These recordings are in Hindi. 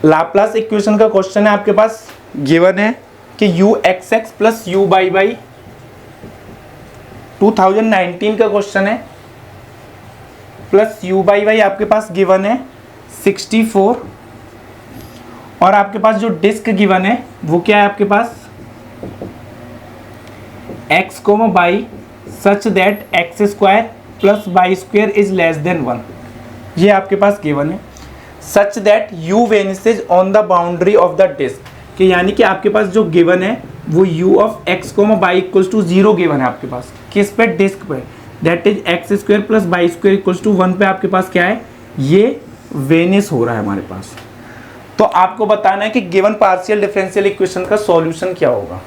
लाप्लास इक्वेशन का क्वेश्चन है आपके पास, गिवन है कि you x x plus you by by 2019 का क्वेश्चन है, प्लस यू बाई बाई आपके पास गिवन है 64, और आपके पास जो डिस्क गिवन है वो क्या है आपके पास, x comma y such that x square plus y square is less than 1, ये आपके पास गिवन है। Such that u vanishes on the boundary of the disc, कि यानी कि आपके पास जो गिवन है वो u of x comma y equals to 0 given है आपके पास, किस पे, डिस्क पे, that is x square plus y square equals to 1 पे आपके पास क्या है, ये वेनिस हो रहा है हमारे पास। तो आपको बताना है कि गिवन पार्शियल डिफरेंशियल इक्वेशन का सॉल्यूशन क्या होगा।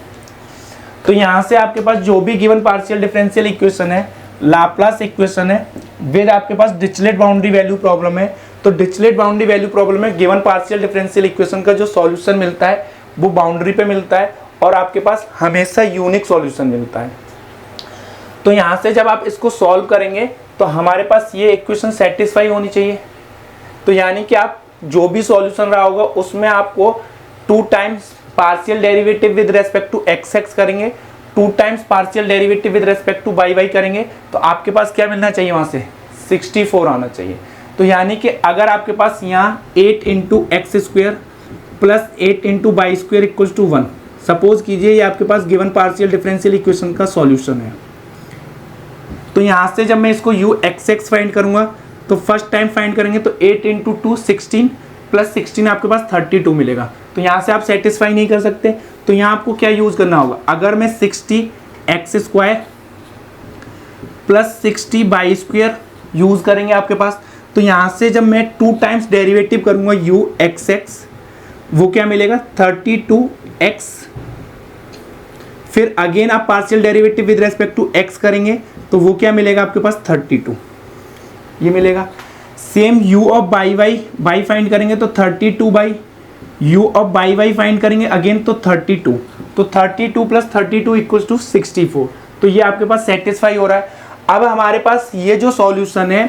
तो यहाँ से आपके पास जो भी गिवन पार्शियल डिफरेंशियल इक्वेशन है, लाप्लास इक्वेशन है, विद आपके पास डिरिचलेट बाउंड्री वैल्यू प्रॉब्लम है, तो डिरिचलेट बाउंड्री वैल्यू प्रॉब्लम में गिवन पार्शियल डिफरेंशियल इक्वेशन का जो सॉल्यूशन मिलता है वो बाउंड्री पे मिलता है, और आपके पास हमेशा यूनिक सॉल्यूशन मिलता है। तो यहाँ से जब आप इसको सॉल्व करेंगे तो हमारे पास ये इक्वेशन सेटिस्फाई होनी चाहिए। तो यानी कि आप जो भी सॉल्यूशन रहा होगा उसमें आपको 2 times partial derivative with respect to x x करेंगे, 2 times partial derivative with respect to y y करेंगे, तो आपके पास क्या मिलना चाहिए, वहाँ से 64 आना चाहिए। तो यानी कि अगर आपके पास यहाँ 8 into x square plus 8 into y square equals to 1, suppose कीजिए ये आपके पास गिवन पार्शियल डिफरेंशियल इक्वेशन का सॉल्यूशन है। तो यहाँ से जब मैं इसको यू एक्स एक्स फाइंड करूँगा तो फर्स्ट टाइम फाइंड करेंगे तो 8 इंटू 2 16 प्लस 16 आपके पास 32 मिलेगा। तो यहाँ से आप सेटिस्फाई नहीं कर सकते, तो यहाँ आपको क्या यूज़ करना होगा, अगर मैं 60 x square plus 60 y square use करेंगे आपके पास, तो यहाँ से जब मैं 2 टाइम्स डेरिवेटिव करूँगा यू एक्स एक्स, वो क्या मिलेगा 32x, फिर अगेन आप partial derivative with respect to x करेंगे तो वो क्या मिलेगा आपके पास 32, ये मिलेगा। Same u of by y by find करेंगे तो 32 by u of by y find करेंगे अगेन तो 32, तो 32 प्लस 32 इक्वल्स टू 64, तो ये आपके पास सेटिस्फाई हो रहा है। अब हमारे पास ये जो सॉल्यूशन है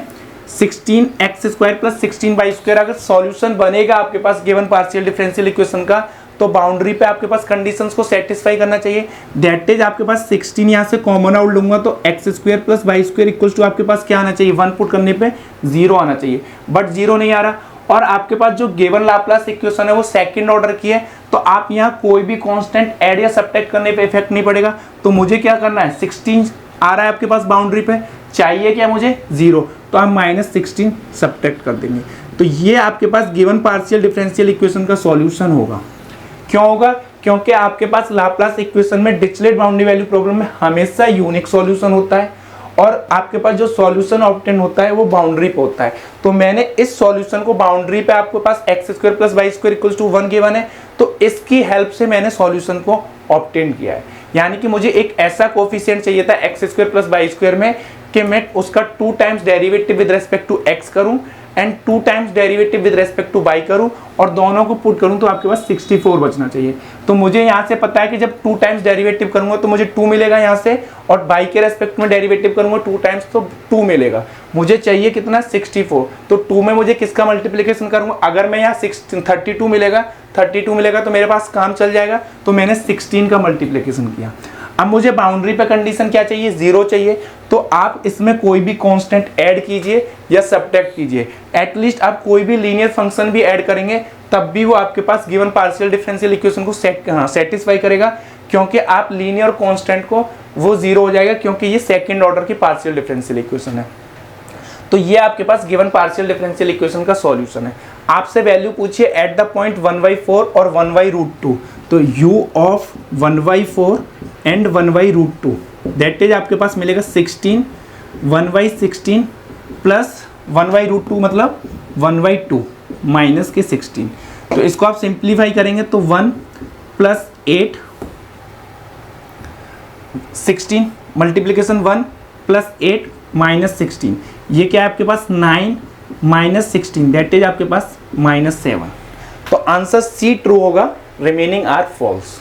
16 x square plus 16 by square, अगर सॉल्यूशन बनेगा आपके पास गिवन पार्शियल डिफरेंशियल इक्वेशन का, तो बाउंड्री पे आपके पास कंडीशंस को सेटिस्फाई करना चाहिए। दैट इज आपके पास 16 यहाँ से कॉमन आउट लूंगा तो x square plus y square equals to आपके पास क्या आना चाहिए, 1 पुट करने पे 0 आना चाहिए, बट 0 नहीं आ रहा। और आपके पास जो गिवन लाप्लास इक्वेशन है वो सेकंड ऑर्डर की है, तो आप यहाँ कोई भी कांस्टेंट ऐड या सब्ट्रैक्ट करने पे इफेक्ट नहीं पड़ेगा। तो मुझे क्या करना है, 16 आ रहा है आपके पास बाउंड्री पे, चाहिए क्या मुझे 0, तो आप -16 सब्ट्रैक्ट कर देंगे। तो ये आपके पास गिवन पार्शियल डिफरेंशियल इक्वेशन का सॉल्यूशन होगा। क्यों होगा, क्योंकि आपके पास लाप्लास इक्वेशन में डिरिचलेट बाउंड्री वैल्यू प्रॉब्लम में हमेशा यूनिक सॉल्यूशन होता है, और आपके पास जो सॉल्यूशन ऑब्टेन होता है वो बाउंड्री पे होता है। तो मैंने इस सॉल्यूशन को बाउंड्री पे आपके पास x square plus y square equals to 1 given है, तो इसकी हेल्प से मैंने सॉल्यूशन को ऑब्टेन किया है। यानी कि मुझे एक ऐसा कोफिशिएंट चाहिए था x square plus y square में कि मैं उसका 2 times derivative with respect to x करूं and 2 times derivative with respect to y करूं, और दोनों को पुट करूं तो आपके पास 64 बचना चाहिए। तो मुझे यहाँ से पता है कि जब 2 टाइम्स डेरिवेटिव करूंगा तो मुझे 2 मिलेगा यहाँ से, और वाई के रेस्पेक्ट में डेरिवेटिव करूंगा 2 टाइम्स तो 2 मिलेगा। मुझे चाहिए कितना 64, तो 2 में मुझे किसका मल्टीप्लिकेशन करूंगा, अगर मैं यहाँ 32 मिलेगा तो मेरे पास काम चल जाएगा, तो मैंने 16 का मल्टीप्लिकेशन किया। अब मुझे बाउंड्री पे कंडीशन क्या चाहिए, 0 चाहिए, तो आप इसमें कोई भी कांस्टेंट ऐड कीजिए या सब्ट्रैक्ट कीजिए, एटलीस्ट आप कोई भी लीनियर फंक्शन भी ऐड करेंगे तब भी वो आपके पास गिवन पार्शियल डिफरेंशियल इक्वेशन को सेटिस्फाई करेगा, क्योंकि आप लीनियर कांस्टेंट को वो 0 हो जाएगा, क्योंकि ये सेकंड ऑर्डर की पार्शियल डिफरेंशियल इक्वेशन है। तो ये आपके पास गिवन पार्शियल डिफरेंशियल इक्वेशन का सॉल्यूशन है। आपसे वैल्यू पूछिए एट द पॉइंट 1/4 और 1/√2, तो u of 1/4 and 1/√2 that is आपके पास मिलेगा 16, 1/16 प्लस 1/√2 मतलब 1/2 माइनस के 16। तो इसको आप सिंप्लीफाई करेंगे तो 1 प्लस 8 16 मल्टीप्लीकेशन 1 प्लस 8 माइनस 16, ये क्या है आपके पास 9 माइनस 16 दैट इज आपके पास -7। तो आंसर सी ट्रू होगा, रिमेनिंग आर फॉल्स।